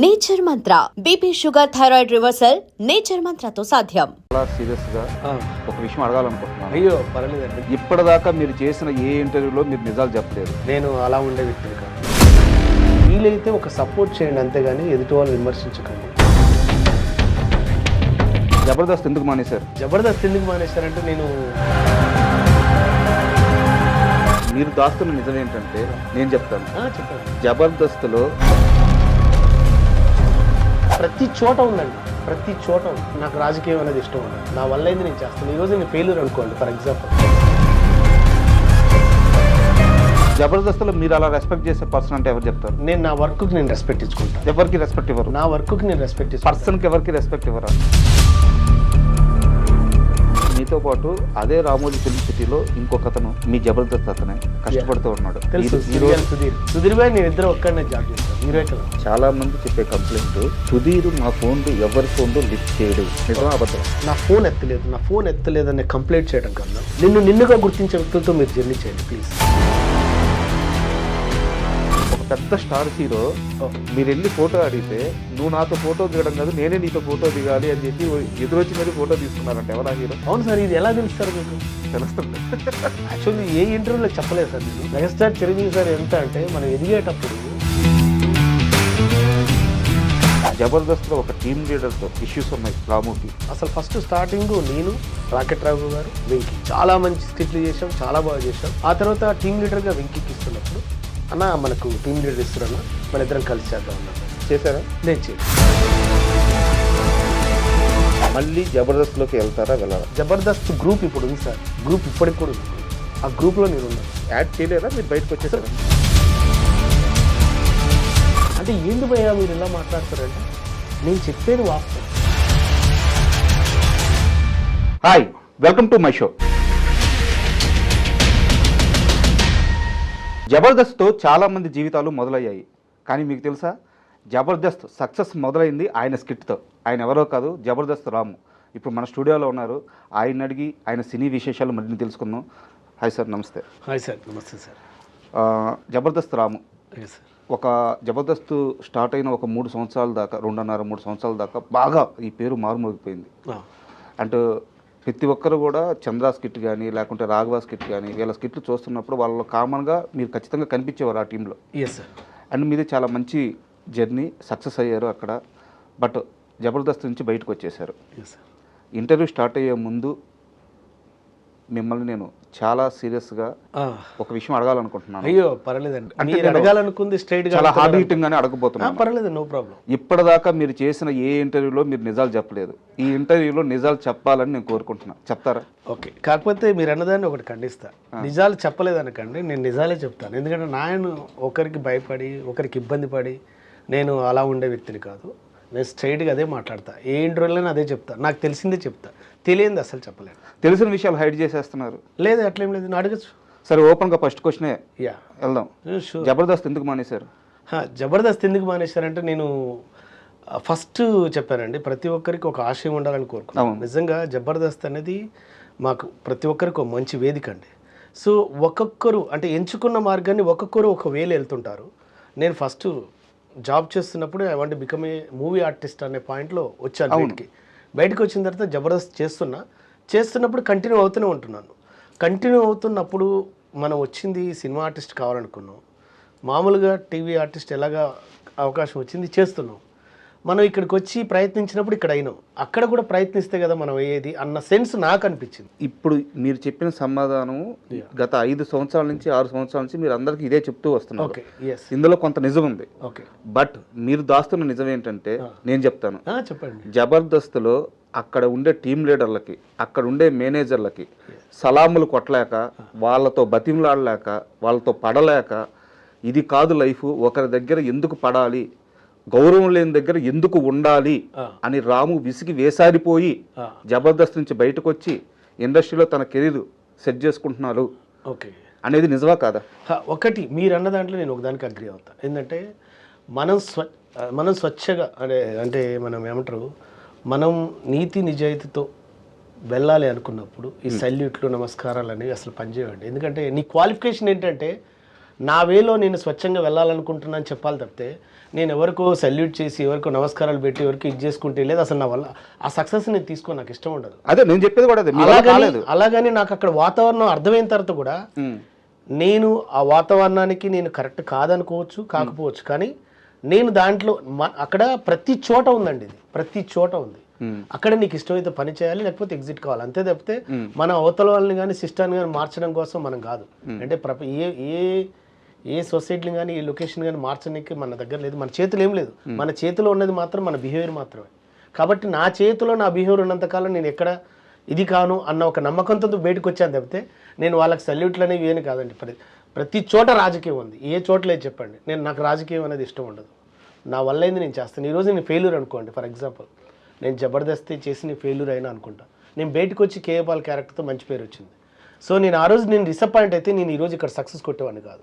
Nature Mantra BP sugar thyroid reversal nature మంత్రతో సాధ్యం. చాలా సీరియస్ గా ఒక విషయం అడగాలనుకుంటున్నాను. అయ్యో పర్లేదండి. ఇప్పటిదాకా మీరు చేసిన ఏ ఇంటర్వ్యూలో మీరు నిజాలు చెప్పలేదు. నేను అలా ఉండే వ్యక్తిని కాదు. వీలైతే ఒక సపోర్ట్ చేయండి అంతేగాని ఎదుటి వాళ్ళు విమర్శించకండి. జబర్దస్త్ ఎందుకు మానేశారు? జబర్దస్త్ ఎందుకు మానేశారంటే మీరు దాస్తున్న నిజం ఏంటంటే నేను చెప్తాను. చెప్పండి. జబర్దస్త్లో ప్రతి చోట ఉందండి, ప్రతి చోట ఉంది. నాకు రాజకీయం అనేది ఇష్టం ఉండదు. నా వల్ల అయితే నేను చేస్తాను. ఈరోజు నేను ఫెయిల్యూర్ అనుకోండి ఫర్ ఎగ్జాంపుల్. జబర్దస్త్లో మీరు అలా రెస్పెక్ట్ చేసే పర్సన్ అంటే ఎవరు చెప్తారు? నేను నా వర్క్కి నేను రెస్పెక్ట్ ఇచ్చుకుంటాను. ఎవరికి రెస్పెక్ట్ ఇవ్వరు. నా వర్క్కి నేను రెస్పెక్ట్ ఇచ్చుకుంటాను. పర్సన్కి ఎవరికి రెస్పెక్ట్ ఇవ్వరా? మీతో పాటు అదే రామోజీ ఫిల్మ్ సిటీలో ఇంకొకతను మీ జబర్దస్త్ అతనే కష్టపడుతూ ఉన్నాడు. తెలుసు, సుధీర్ భాయ్ నేను ఇద్దరు ఒక్కడనే జాబ్ చేస్తాను. హీరో కదా. చాలా మంది చెప్పే కంప్లైంట్ సుధీర్ మా ఫోన్లు ఎవరి ఫోన్లు లిఫ్ట్ చేయడు. నిజమా అబద్ధం? నా ఫోన్ ఎత్తలేదు అనే కంప్లైంట్ చేయడం కన్నా నిన్నుగా గుర్తించే వ్యక్తులతో మీరు జర్నీ చేయండి ప్లీజ్. ఒక పెద్ద స్టార్ హీరో మీరు వెళ్ళి ఫోటో అడిగితే నువ్వు నాతో ఫోటో దిగడం కాదు నేనే నీతో ఫోటో దిగాలి అని చెప్పి ఎదురొచ్చి మరి ఫోటో తీసుకున్నారంట. ఎవరా హీరో? అవును సార్, ఇది ఎలా తెలుస్తారు మీకు? తెలుస్తుంది. యాక్చువల్లీ ఏ ఇంటర్వ్యూలో చెప్పలేదు సార్. నేను మెగాస్టార్ చిరంజీవి సార్ ఎంత అంటే మనం ఎదిగేటప్పుడు జబర్దస్త్లో ఒక టీమ్ లీడర్తో ఇష్యూస్ ఉన్నాయి రాముకి. అసలు ఫస్ట్ స్టార్టింగ్ నేను, రాకెట్ రాఘు గారు, వెంకీ చాలా మంచి స్కిట్లు చేసాం, చాలా బాగా చేసాం. ఆ తర్వాత టీమ్ లీడర్గా వెంకీకి ఇస్తున్నప్పుడు అన్న మనకు టీమ్ లీడర్ ఇస్తున్నా మన ఇద్దరం కలిసి చేద్దాం అన్నా. చేశారా? నేను చేసి మళ్ళీ జబర్దస్త్లోకి వెళ్తారా వెళ్ళారా? జబర్దస్త్ గ్రూప్ ఇప్పుడు ఉంది సార్. గ్రూప్ ఇప్పటికి కూడా ఉంది. ఆ గ్రూప్లో నేను ఉన్నాను. యాడ్ చేయలేదా? మీరు బయటకు వచ్చేసారా? అంటే ఏంటి భయ్యా మీరు ఇలా మాట్లాడతారంటే నేను చెప్పేది వాస్తవం. Hi, welcome to my show. జబర్దస్త్తో చాలామంది జీవితాలు మొదలయ్యాయి. కానీ మీకు తెలుసా, జబర్దస్త్ సక్సెస్ మొదలైంది ఆయన స్కిట్తో. ఆయన ఎవరో కాదు, జబర్దస్త్ రాము. ఇప్పుడు మన స్టూడియోలో ఉన్నారు. ఆయన అడిగి ఆయన సినీ విశేషాలు మళ్ళీ తెలుసుకుందాం. హాయ్ సార్, నమస్తే. హాయ్ సార్, నమస్తే సార్. జబర్దస్త్ రాము సార్ ఒక జబర్దస్త్ స్టార్ట్ అయిన ఒక 3 సంవత్సరాల దాకా, 2.5-3 సంవత్సరాల దాకా బాగా ఈ పేరు మారుమోగిపోయింది. అంటే ప్రతి ఒక్కరు కూడా చంద్రా స్కిట్ కానీ లేకుంటే రాఘవ స్కిట్ కానీ వీళ్ళ స్కిట్లు చూస్తున్నప్పుడు వాళ్ళు కామన్గా మీరు ఖచ్చితంగా కనిపించేవారు ఆ టీంలో. Yes sir. అండ్ మీది చాలా మంచి జర్నీ, సక్సెస్ అయ్యారు అక్కడ. బట్ జబర్దస్త్ నుంచి బయటకు వచ్చేసారు. ఇంటర్వ్యూ స్టార్ట్ అయ్యే ముందు మిమ్మల్ని నేను చాలా సీరియస్గా ఒక విషయం అడగాలనుకుంటున్నాను. అయ్యో పర్లేదండి. అంటే అడగాలనుకుంది స్ట్రైట్ గా చాలా హార్డ్ హిట్టింగ్ గానే అడగబోతున్నాను. పర్లేదు, నో ప్రాబ్లం. ఇప్పటిదాకా మీరు చేసిన ఏ ఇంటర్వ్యూలో మీరు నిజాలు చెప్పలేదు. ఈ ఇంటర్వ్యూలో నిజాలు చెప్పాలని నేను కోరుకుంటున్నా. చెప్తారా? ఓకే. కాకపోతే మీరు అన్నదాన్ని ఒకటి ఖండిస్తా. నిజాలు చెప్పలేదనకండి, నేను నిజాలే చెప్తాను. ఎందుకంటే నేను ఒకరికి భయపడి ఒకరికి ఇబ్బంది పడి నేను అలా ఉండే వ్యక్తిని కాదు. నేను స్ట్రైట్గా అదే మాట్లాడతా. ఏ ఇంటర్వ్యూలోనే అదే చెప్తా. నాకు తెలిసిందే చెప్తా, తెలియంది అసలు చెప్పలేను. తెలిసిన విషయాలు హైడ్ చేసేస్తున్నారు. లేదు, అట్లేం లేదు, నేను అడగచ్చు. సరే, ఓపెన్గా ఫస్ట్ క్వశ్చనే వెళ్దాం. జబర్దస్త్ ఎందుకు మానేశారు? జబర్దస్త్ ఎందుకు మానేశారంటే నేను ఫస్ట్ చెప్పానండి, ప్రతి ఒక్కరికి ఒక ఆశయం ఉండాలని కోరుకున్నాను. నిజంగా జబర్దస్త్ అనేది మాకు ప్రతి ఒక్కరికి ఒక మంచి వేదిక అండి. సో ఒక్కొక్కరు అంటే ఎంచుకున్న మార్గాన్ని ఒక్కొక్కరు ఒక వేలు వెళ్తుంటారు. నేను ఫస్ట్ జాబ్ చేస్తున్నప్పుడు I want become a movie artist అనే పాయింట్లో వచ్చాను. బయటకు వచ్చిన తర్వాత జబర్దస్త్ చేస్తున్నప్పుడు కంటిన్యూ అవుతూనే ఉంటున్నాను. కంటిన్యూ అవుతున్నప్పుడు మనం వచ్చింది సినిమా ఆర్టిస్ట్ కావాలనుకున్నాం. మామూలుగా టీవీ ఆర్టిస్ట్ ఎలాగా అవకాశం వచ్చింది చేస్తున్నాం. మనం ఇక్కడికి వచ్చి ప్రయత్నించినప్పుడు ఇక్కడ అయినాం. అక్కడ కూడా ప్రయత్నిస్తే కదా మనం అయ్యేది అన్న సెన్స్ నాకు అనిపించింది. ఇప్పుడు మీరు చెప్పిన సమాధానం గత 5 సంవత్సరాల నుంచి 6 సంవత్సరాల నుంచి మీరు అందరికీ ఇదే చెప్తూ వస్తున్నారు. ఇందులో కొంత నిజం ఉంది. బట్ మీరు దాస్తున్న నిజం ఏంటంటే నేను చెప్తాను. చెప్పండి. జబర్దస్త్లో అక్కడ ఉండే టీమ్ లీడర్లకి, అక్కడ ఉండే మేనేజర్లకి సలాములు కొట్టలేక, వాళ్ళతో బతిమలాడలేక, వాళ్ళతో పడలేక, ఇది కాదు లైఫ్, ఒకరి దగ్గర ఎందుకు పడాలి, గౌరవం లేని దగ్గర ఎందుకు ఉండాలి అని రాము విసిగి వేసారిపోయి జబర్దస్త్ నుంచి బయటకు వచ్చి ఇండస్ట్రీలో తన కెరీర్ సెట్ చేసుకుంటున్నారు అనేది నిజమా కాదా? ఒకటి మీరు అన్న దాంట్లో నేను ఒకదానికి అగ్రి అవుతాను. ఏంటంటే మనం స్వచ్ఛగా అంటే మనం ఏమంటారు, మనం నీతి నిజాయితీతో వెళ్ళాలి అనుకున్నప్పుడు ఈ సల్యూట్లు నమస్కారాలు అనేవి అసలు పనిచేయండి. ఎందుకంటే నీ క్వాలిఫికేషన్ ఏంటంటే నా వేలో నేను స్వచ్ఛంగా వెళ్ళాలనుకుంటున్నాను చెప్పాలి తప్పితే నేను ఎవరికో సల్యూట్ చేసి ఎవరికో నమస్కారాలు పెట్టి ఎవరికి ఇది చేసుకుంటే లేదు అసలు నా వల్ల ఆ సక్సెస్ నేను తీసుకో నాకు ఇష్టం ఉండదు. అదే నేను చెప్పేది కూడా అదే, మీ వల్ల కాలేదు. అలాగని నాకు అక్కడ వాతావరణం అర్థమైన తర్వాత కూడా నేను ఆ వాతావరణానికి నేను కరెక్ట్ కాదనుకోవచ్చు కాకపోవచ్చు, కానీ నేను దాంట్లో అక్కడ ప్రతి చోట ఉందండి, ఇది ప్రతి చోట ఉంది. అక్కడ నీకు ఇష్టమైతే పని చేయాలి, లేకపోతే ఎగ్జిట్ కావాలి, అంతే తప్పితే మన అవతల వాళ్ళని కానీ సిస్టాన్ని కానీ మార్చడం కోసం మనం కాదు. అంటే ఏ సొసైటీని కానీ ఏ లొకేషన్ కానీ మార్చడానికి మన దగ్గర లేదు, మన చేతిలో ఏం లేదు. మన చేతిలో ఉన్నది మాత్రం మన బిహేవియర్ మాత్రమే. కాబట్టి నా చేతిలో నా బిహేవియర్ ఉన్నంతకాలం నేను ఎక్కడ ఇది కాను అన్న ఒక నమ్మకంతో బయటకు వచ్చాను తప్పితే నేను వాళ్ళకి సల్యూట్లు అనేవి ఏమి కాదండి. ప్రతి చోట రాజకీయం ఉంది, ఏ చోట లేదు చెప్పండి. నాకు రాజకీయం అనేది ఇష్టం ఉండదు, నా వల్ల అయింది నేను చేస్తాను. ఈరోజు నేను ఫెయిల్యూర్ అనుకోండి, ఫర్ ఎగ్జాంపుల్ నేను జబర్దస్త్ చేసి నేను ఫెయిల్యూర్ అయినా అనుకుంటా, నేను బయటకు వచ్చి కేఏ పాల్ క్యారెక్టర్తో మంచి పేరు వచ్చింది. సో నేను ఆ రోజు నేను డిసప్పాయింట్ అయితే నేను ఈరోజు ఇక్కడ సక్సెస్ కొట్టేవాడిని కాదు.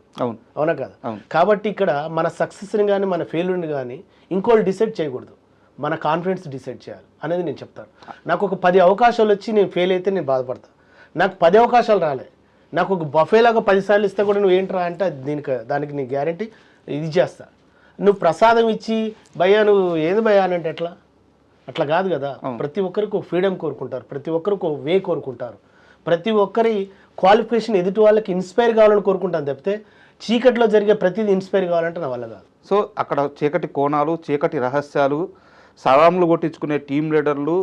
అవునా కాదు? కాబట్టి ఇక్కడ మన సక్సెస్ని కానీ మన ఫెయిల్యూర్ని కానీ ఇంకోళ్ళు డిసైడ్ చేయకూడదు, మన కాన్ఫిడెన్స్ డిసైడ్ చేయాలి అనేది నేను చెప్తాను. నాకు ఒక 10 అవకాశాలు వచ్చి నేను ఫెయిల్ అయితే నేను బాధపడతాను. నాకు 10 అవకాశాలు రాలే, నాకు ఒక బఫేలాగా 10 సార్లు ఇస్తే కూడా నువ్వు ఏంట్రా అంటే దానికి నీ గ్యారంటీ ఇది చేస్తా. నువ్వు ప్రసాదం ఇచ్చి భయ్యా నువ్వు ఏది భయ్యా అని అంటే అట్లా కాదు కదా. ప్రతి ఒక్కరికి ఒక ఫ్రీడమ్ కోరుకుంటారు, ప్రతి ఒక్కరికి ఒక వే కోరుకుంటారు, ప్రతి ఒక్కరి క్వాలిఫికేషన్ ఎదుటి వాళ్ళకి ఇన్స్పైర్ కావాలని కోరుకుంటాను తప్పితే చీకటిలో జరిగే ప్రతిదీ ఇన్స్పైర్ కావాలంటే నా వల్ల కాదు. సో అక్కడ చీకటి కోణాలు, చీకటి రహస్యాలు, సలాంలు కొట్టించుకునే టీం లీడర్లు,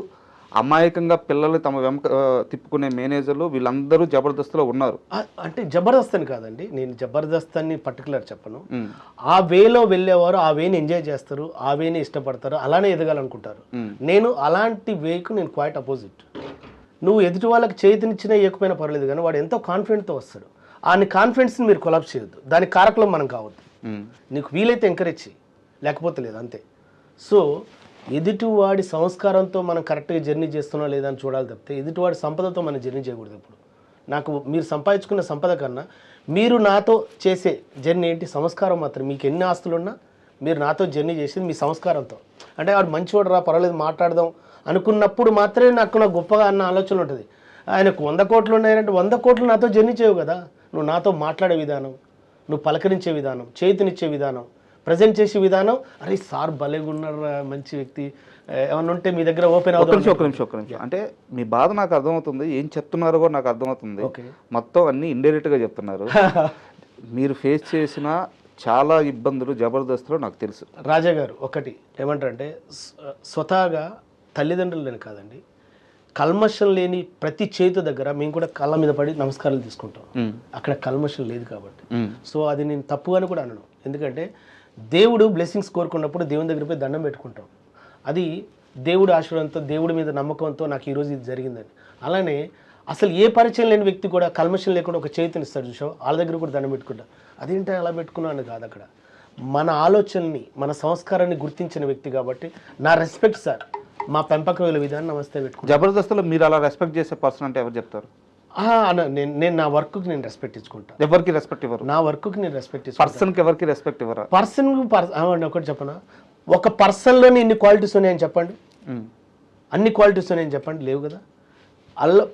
అమాయకంగా పిల్లలు తమ వెంక తిప్పుకునే మేనేజర్లు, వీళ్ళందరూ జబర్దస్త్లో ఉన్నారు. అంటే జబర్దస్త్ అని కాదండి, నేను జబర్దస్త్ అని పర్టికులర్ చెప్పను. ఆ వేలో వెళ్ళేవారు ఆ వేని ఎంజాయ్ చేస్తారు, ఆ వేని ఇష్టపడతారు, అలానే ఎదగాలనుకుంటారు. నేను అలాంటి వేకు నేను క్వైట్ అపోజిట్. నువ్వు ఎదుటి వాళ్ళకి చేతినిచ్చినా ఇవ్వకపోయినా పర్లేదు, కానీ వాడు ఎంతో కాన్ఫిడెంట్తో వస్తాడు. ఆ కాన్ఫిడెన్స్ని మీరు కొలాప్స్ చేయొద్దు, దాని కారకులం మనం కావద్దు. నీకు వీలైతే ఎంకరేజ్ చేయి, లేకపోతే లేదు, అంతే. సో ఎదుటివాడి సంస్కారంతో మనం కరెక్ట్గా జర్నీ చేస్తున్నా లేదా అని చూడాలి తప్పితే ఎదుటివాడి సంపదతో మనం జర్నీ చేయకూడదు. ఇప్పుడు నాకు మీరు సంపాదించుకున్న సంపద కన్నా మీరు నాతో చేసే జర్నీ ఏంటి? సంస్కారం మాత్రం. మీకు ఎన్ని ఆస్తులున్నా మీరు నాతో జర్నీ చేసేది మీ సంస్కారంతో. అంటే వాడు మంచివాడు రా పర్వాలేదు మాట్లాడదాం అనుకున్నప్పుడు మాత్రమే నాకు గొప్పగా అన్న ఆలోచన ఉంటుంది. ఆయనకు 100 కోట్లు ఉన్నాయంటే 100 కోట్లు నాతో జర్నీ చేయవు కదా. నువ్వు నాతో మాట్లాడే విధానం, నువ్వు పలకరించే విధానం, చేతినిచ్చే విధానం, ప్రజెంట్ చేసే విధానం, అరే సార్ భలేగా ఉన్నారు, మంచి వ్యక్తి, ఏమన్నా ఉంటే మీ దగ్గర ఓపెన్ అవుతుంది. ఒక నిమిషం అంటే మీ బాధ నాకు అర్థమవుతుంది, ఏం చెప్తున్నారో కూడా నాకు అర్థమవుతుంది. మొత్తం అన్ని ఇండైరెక్ట్గా చెప్తున్నారు. మీరు ఫేస్ చేసిన చాలా ఇబ్బందులు జబర్దస్త్లో నాకు తెలుసు. రాజా గారు ఒకటి ఏమంటారంటే స్వతహాగా తల్లిదండ్రులని కాదండి, కల్మషం లేని ప్రతి చేతు దగ్గర మేము కూడా కళ్ళ మీద పడి నమస్కారాలు తీసుకుంటాం. అక్కడ కల్మషం లేదు కాబట్టి. సో అది నేను తప్పుగాని కూడా అనను, ఎందుకంటే దేవుడు బ్లెస్సింగ్స్ కోరుకున్నప్పుడు దేవుని దగ్గర పోయి దండం పెట్టుకుంటాం. అది దేవుడి ఆశీర్వాదంతో, దేవుడి మీద నమ్మకంతో నాకు ఈరోజు ఇది జరిగిందని. అలానే అసలు ఏ పరిచయం లేని వ్యక్తి కూడా కల్మషం లేకుండా ఒక చేతినిస్తాడు చూసావు, వాళ్ళ దగ్గర కూడా దండం పెట్టుకుంటా. అదేంటే అలా పెట్టుకున్నాను కాదు, అక్కడ మన ఆలోచనని మన సంస్కారాన్ని గుర్తించిన వ్యక్తి కాబట్టి నా రెస్పెక్ట్ సార్, మా పెంపకం విధానం నమస్తే పెట్టుకుంటాను. జబర్దస్త్లో మీరు అలా రెస్పెక్ట్ చేసే పర్సన్ అంటే ఎవరు చెప్తారు? నేను నా వర్క్కి నేను రెస్పెక్ట్ ఇచ్చుకుంటాను. ఎవరికి రెస్పెక్ట్ ఇవ్వరు? నా వర్క్కి నేను రెస్పెక్ట్ ఇచ్చుకుంటాను. పర్సన్కి ఎవరికి రెస్పెక్ట్ ఇవ్వరా? ఒకటి చెప్పనా, ఒక పర్సన్లోనే ఇన్ని క్వాలిటీస్ ఉన్నాయని చెప్పండి, అన్ని క్వాలిటీస్ ఉన్నాయని చెప్పండి, లేవు కదా.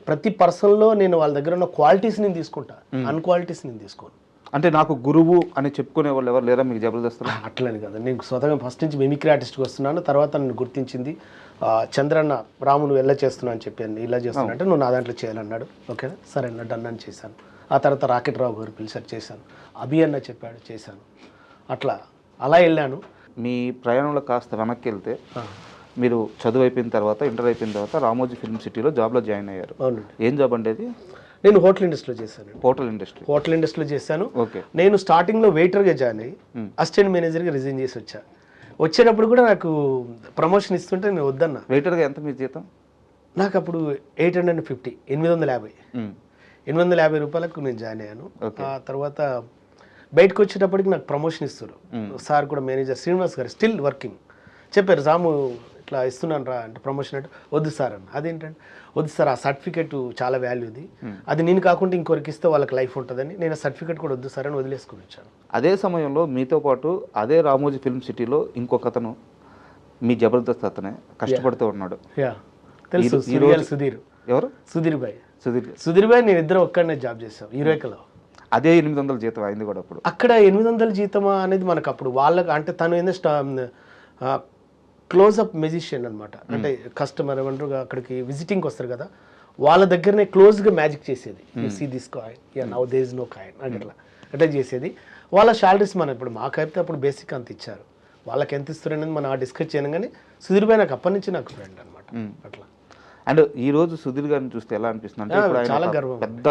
ప్రతి పర్సన్లో నేను వాళ్ళ దగ్గర ఉన్న క్వాలిటీస్ నేను తీసుకుంటా, అన్క్వాలిటీస్ నేను తీసుకోను. అంటే నాకు గురువు అని చెప్పుకునే వాళ్ళు ఎవరు లేరా మీకు జబర్దస్త్? అట్లని కదా, నేను స్వతగా ఫస్ట్ నుంచి మిమిక్రీ ఆర్టిస్ట్కి వస్తున్నాను. తర్వాత నన్ను గుర్తించింది చంద్రన్న, రాము నువ్వు ఎలా చేస్తున్నావు అని చెప్పాను. ఇలా చేస్తున్నా అంటే నువ్వు నా దాంట్లో చేయాలన్నాడు. ఓకేనా సరే అన్న డన్ అని చేశాను. ఆ తర్వాత రాకెట్ రావు గారు పిలిచారు, చేశాను. అభి అన్న చెప్పాడు, చేశాను. అలా వెళ్ళాను. మీ ప్రయాణంలో కాస్త వెనక్కి వెళ్తే మీరు చదువు అయిపోయిన తర్వాత, ఇంటర్ అయిపోయిన తర్వాత రామోజీ ఫిల్మ్ సిటీలో జాబ్లో జాయిన్ అయ్యారు. అవునండి. ఏం జాబ్ అండి అది? నేను హోటల్ ఇండస్ట్రీలో చేశాను. హోటల్ ఇండస్ట్రీలో చేశాను. నేను స్టార్టింగ్లో వెయిటర్గా జాయిన్ అయ్యి అసిస్టెంట్ మేనేజర్గా రిజైన్ చేసి వచ్చేటప్పుడు కూడా నాకు ప్రమోషన్ ఇస్తుంటే నేను వద్దన్నా. వెయిటర్గా ఎంత మీ జీతం? నాకు అప్పుడు 850, 850 రూపాయలకు నేను జాయిన్ అయ్యాను. ఆ తర్వాత బయటకు వచ్చేటప్పటికి నాకు ప్రమోషన్ ఇస్తారు. సార్ కూడా మేనేజర్ శ్రీనివాస్ గారు స్టిల్ వర్కింగ్ చెప్పారు, రాము ఇట్లా ఇస్తున్నాను రా అంటే ప్రమోషన్ అంటే వద్దు సార్ అన్న. అదేంటంటే వద్దు సార్, ఆ సర్టిఫికేట్ చాలా వాల్యూది, అది నేను కాకుండా ఇంకొకరికి ఇస్తే వాళ్ళకి లైఫ్ ఉంటుందని నేను ఆ సర్టిఫికేట్ కూడా వద్దు సార్ అని వదిలేసుకుని వచ్చాను. అదే సమయంలో మీతో పాటు అదే రామోజీ ఫిల్మ్ సిటీలో ఇంకొక అతను మీ జబర్దస్త్ అతనే కష్టపడుతూ ఉన్నాడు. తెలుసు, సుధీర్. ఎవరు? సుధీర్ భాయ్ నేను ఇద్దరు ఒక్కడనే జాబ్ చేసాం. 20 కిలో అదే 800 జీతం అయింది కూడా అప్పుడు. అక్కడ 800 జీతమా అనేది మనకు అప్పుడు వాళ్ళకి అంటే తను ఏంటంటే క్లోజ్అప్ మెజిషియన్ అనమాట. అంటే కస్టమర్ ఏమంటారు అక్కడికి విజిటింగ్కి వస్తారు కదా, వాళ్ళ దగ్గరనే క్లోజ్గా మ్యాజిక్ చేసేది. You see this coin, now there is no coin అని అట్లా చేసేది. వాళ్ళ శాలరీస్ మనం ఇప్పుడు మాకైతే అప్పుడు బేసిక్ అంత ఇచ్చారు, వాళ్ళకి ఎంత ఇస్తారు అనేది మనం డిస్కస్ చేయను. కానీ సుధీర్ భాయ్ నాకు అప్పటి నుంచి నాకు ఫ్రెండ్ అనమాట అట్లా. అండ్ ఈ రోజు సుధీర్ గారిని చూస్తే ఎలా అనిపిస్తుంది అంటే ఇప్పుడు ఆయన చాలా ఒక గర్వం. పెద్ద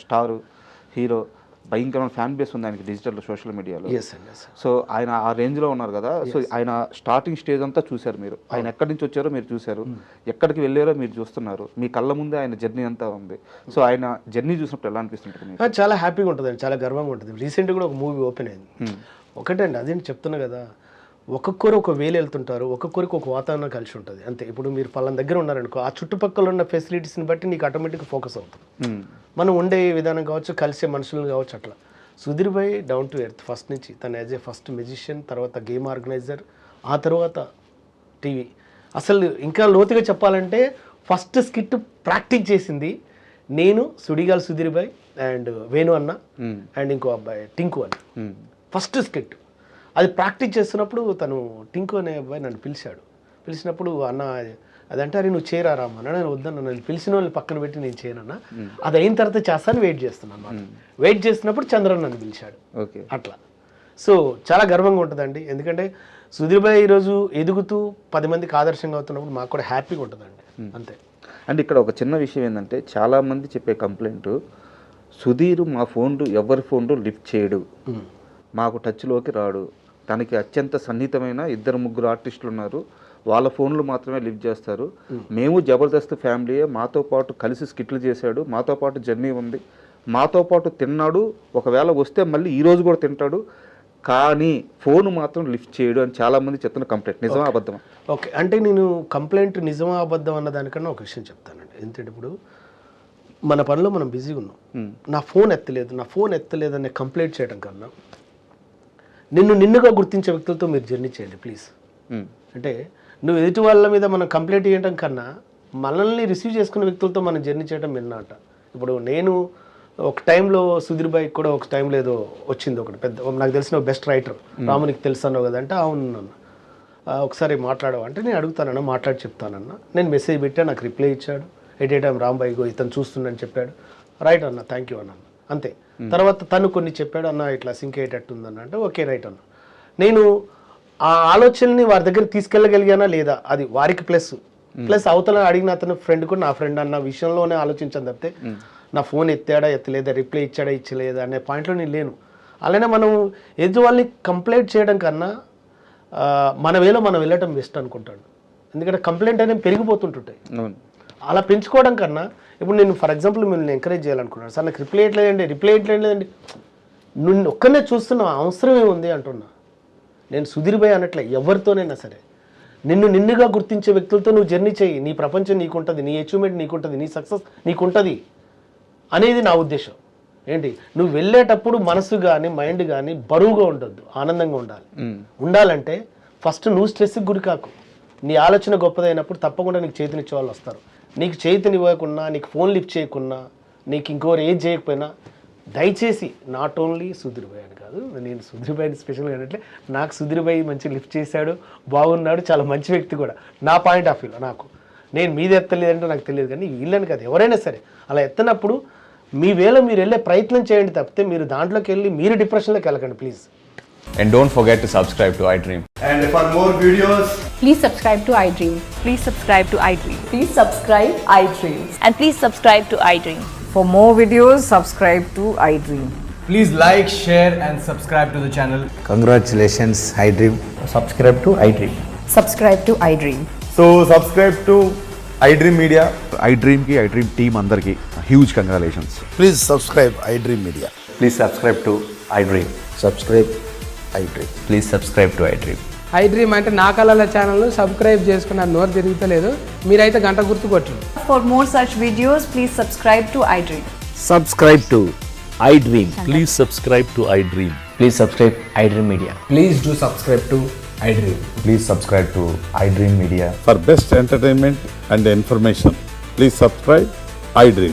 స్టార్ హీరో, భయంకరమైన ఫ్యాన్ బేస్ ఉంది ఆయనకి డిజిటల్ సోషల్ మీడియాలో. సో ఆయన ఆ రేంజ్లో ఉన్నారు కదా. సో ఆయన స్టార్టింగ్ స్టేజ్ అంతా చూశారు మీరు, ఆయన ఎక్కడి నుంచి వచ్చారో మీరు చూశారు, ఎక్కడికి వెళ్ళారో మీరు చూస్తున్నారు, మీ కళ్ళ ముందే ఆయన జర్నీ అంతా ఉంది. సో ఆయన జర్నీ చూసినప్పుడు ఎలా అనిపిస్తుంటుంది మీకు? చాలా హ్యాపీగా ఉంటుంది, చాలా గర్వంగా ఉంటుంది. రీసెంట్గా కూడా ఒక మూవీ ఓపెన్ అయింది. ఒకటండి అదేంటి చెప్తున్నా కదా, ఒక్కొక్కరు ఒక వేలు వెళ్తుంటారు, ఒక్కొక్కరికి ఒక వాతావరణం కలిసి ఉంటుంది అంతే. ఇప్పుడు మీరు పలానా దగ్గర ఉన్నారనుకో, ఆ చుట్టుపక్కల ఉన్న ఫెసిలిటీస్ని బట్టి నీకు ఆటోమేటిక్గా ఫోకస్ అవుతుంది. మనం ఉండే విధానం కావచ్చు, కలిసే మనుషులను కావచ్చు అట్లా. సుధీర్ భాయ్ డౌన్ టు ఎర్త్ ఫస్ట్ నుంచి. తను యాజ్ ఏ ఫస్ట్ మ్యూజిషియన్, తర్వాత గేమ్ ఆర్గనైజర్, ఆ తర్వాత టీవీ. అసలు ఇంకా లోతుగా చెప్పాలంటే ఫస్ట్ స్కిట్ ప్రాక్టీస్ చేసింది నేను, సుడిగాల్ సుధీర్ భాయ్ అండ్ వేణు అన్న అండ్ ఇంకో అబ్బాయి టింకు అని. ఫస్ట్ స్కిట్ అది ప్రాక్టీస్ చేస్తున్నప్పుడు తను టింకు అనే అబ్బాయి నన్ను పిలిచినప్పుడు అన్న అదంటే అరే నువ్వు చేయరామ్మ నేను వద్దన్న, నన్ను పిలిచిన వాళ్ళని పక్కన పెట్టి నేను చేయనన్నా, అది అయిన తర్వాత చేస్తాను వెయిట్ చేస్తున్నాను అనమాట. వెయిట్ చేస్తున్నప్పుడు చంద్రన్ నన్ను పిలిచాడు అట్లా. సో చాలా గర్వంగా ఉంటుందండి, ఎందుకంటే సుధీర్ భాయ్ ఈరోజు ఎదుగుతూ 10 మందికి ఆదర్శంగా అవుతున్నప్పుడు మాకు కూడా హ్యాపీగా ఉంటుందండి అంతే. అండ్ ఇక్కడ ఒక చిన్న విషయం ఏంటంటే చాలామంది చెప్పే కంప్లైంట్, సుధీర్ మా ఫోన్లు ఎవరి ఫోన్లు లిఫ్ట్ చేయడు, మాకు టచ్లోకి రాడు, తనకి అత్యంత సన్నిహితమైన 2-3 ఆర్టిస్టులు ఉన్నారు, వాళ్ళ ఫోన్లు మాత్రమే లిఫ్ట్ చేస్తారు, మేము జబర్దస్త్ ఫ్యామిలీయే, మాతో పాటు కలిసి స్కిట్లు చేశాడు, మాతో పాటు జర్నీ ఉంది, మాతో పాటు తిన్నాడు, ఒకవేళ వస్తే మళ్ళీ ఈరోజు కూడా తింటాడు, కానీ ఫోన్ మాత్రం లిఫ్ట్ చేయడు అని చాలామంది చెప్తున్న కంప్లైంట్. నిజమా అబద్ధమా? ఓకే, అంటే నేను కంప్లైంట్ నిజమా అబద్ధం అన్న దానికన్నా ఒక విషయం చెప్తానండి. ఎందుకంటే ఇప్పుడు మన పనిలో మనం బిజీగా ఉన్నాం, నా ఫోన్ ఎత్తలేదు అనే కంప్లైంట్ చేయడం కన్నా నిన్నుగా గుర్తించే వ్యక్తులతో మీరు జర్నీ చేయండి ప్లీజ్. అంటే నువ్వు ఎదుటి వాళ్ళ మీద మనం కంప్లైంట్ చేయడం కన్నా మనల్ని రిసీవ్ చేసుకునే వ్యక్తులతో మనం జర్నీ చేయడం మిన్నమాట. ఇప్పుడు నేను ఒక టైంలో సుధీర్ భాయ్ కూడా ఒక టైంలో ఏదో వచ్చింది ఒకటి పెద్ద, నాకు తెలిసిన బెస్ట్ రైటర్ రామునికి తెలుసు అన్నావు కదా అంటే అవును అన్న, ఒకసారి మాట్లాడవు అంటే నేను అడుగుతానన్నా, మాట్లాడి చెప్తానన్నా. నేను మెసేజ్ పెట్టా, నాకు రిప్లై ఇచ్చాడు, at a time Rambai go ఇతను చూస్తుండని చెప్పాడు, రైట్ అన్న థ్యాంక్ యూ అన్న అంతే. తర్వాత తను కొన్ని చెప్పాడు, అన్న ఇట్లా సింక్ అయ్యేటట్టుందన్న అంటే ఓకే రైట్ అన్న. నేను ఆ ఆలోచనని వారి దగ్గర తీసుకెళ్ళగలిగానా లేదా అది వారికి ప్లస్ అవతల అడిగిన అతను ఫ్రెండ్ కూడా నా ఫ్రెండ్ అన్న విషయంలోనే ఆలోచించాను తప్పితే నా ఫోన్ ఎత్తాడా ఎత్తలేదా, రిప్లై ఇచ్చాడా ఇచ్చలేదా అనే పాయింట్లో నేను లేను. అలానే మనం ఎదుటి వాళ్ళని కంప్లైంట్ చేయడం కన్నా మన వేలో మనం వెళ్ళటం బెస్ట్ అనుకుంటాడు, ఎందుకంటే కంప్లైంట్ అనేది పెరిగిపోతుంటుంటాయి. అలా పెంచుకోవడం కన్నా ఇప్పుడు నేను ఫర్ ఎగ్జాంపుల్ మిమ్మల్ని ఎంకరేజ్ చేయాలనుకున్నాను, సార్ నాకు రిప్లై ఇట్లేదండి నువ్వు ఒక్కనే చూస్తున్నా అవసరం ఏముంది అంటున్నా. నేను సుధీర్ భాయ్ అనట్లే, ఎవరితోనైనా సరే నిన్నుగా గుర్తించే వ్యక్తులతో నువ్వు జర్నీ చేయి, నీ ప్రపంచం నీకుంటుంది, నీ అచీవ్మెంట్ నీకుంటుంది, నీ సక్సెస్ నీకుంటుంది అనేది నా ఉద్దేశం. ఏంటి నువ్వు వెళ్ళేటప్పుడు మనసు కానీ మైండ్ కానీ బరువుగా ఉండొద్దు, ఆనందంగా ఉండాలంటే ఫస్ట్ నువ్వు స్ట్రెస్కి గురి కాకు. నీ ఆలోచన గొప్పదైనప్పుడు తప్పకుండా నీకు చేతినిచ్చే వాళ్ళు వస్తారు. నీకు చేతినివ్వకున్నా, నీకు ఫోన్ లిఫ్ట్ చేయకున్నా, నీకు ఇంకోరు ఏం చేయకపోయినా దయచేసి నాట్ ఓన్లీ సుధీర్ భాయ్ అని కాదు, నేను సుధీర్ భాయ్ని స్పెషల్గా అంటే నాకు సుధీర్ భాయ్ మంచి లిఫ్ట్ చేశాడు, బాగున్నాడు, చాలా మంచి వ్యక్తి కూడా నా పాయింట్ ఆఫ్ వ్యూలో. నాకు నేను మీది ఎత్తలేదంటే నాకు తెలియదు, కానీ వీళ్ళని కాదు ఎవరైనా సరే అలా ఎత్తనప్పుడు మీ వేళ మీరు వెళ్ళే ప్రయత్నం చేయండి తప్పితే మీరు దాంట్లోకి వెళ్ళి మీరు డిప్రెషన్లోకి వెళ్ళకండి please. And don't forget to subscribe to iDream. And for more videos, please subscribe to iDream. Please subscribe to iDream. Please subscribe iDream. And please subscribe to iDream. For more videos, subscribe to iDream. please like, share and subscribe to the channel. Congratulations, iDream. Subscribe to iDream. Subscribe to iDream. So subscribe to iDream Media. iDream ki iDream team andarki huge congratulations. Please subscribe iDream Media. Please subscribe to iDream. Subscribe iDream. Please subscribe to iDream. iDream అంటే నా కళల ఛానల్ను subscribe చేసుకున్న నోరు తిరుగుతలేదు, మీరైతే గంట గుర్తు కొట్టండి. For more such videos, please subscribe to iDream. Subscribe to iDream. Please subscribe to iDream. Please subscribe iDream Media. Please do subscribe to iDream. Please subscribe to iDream Media. For best entertainment and information, please subscribe iDream.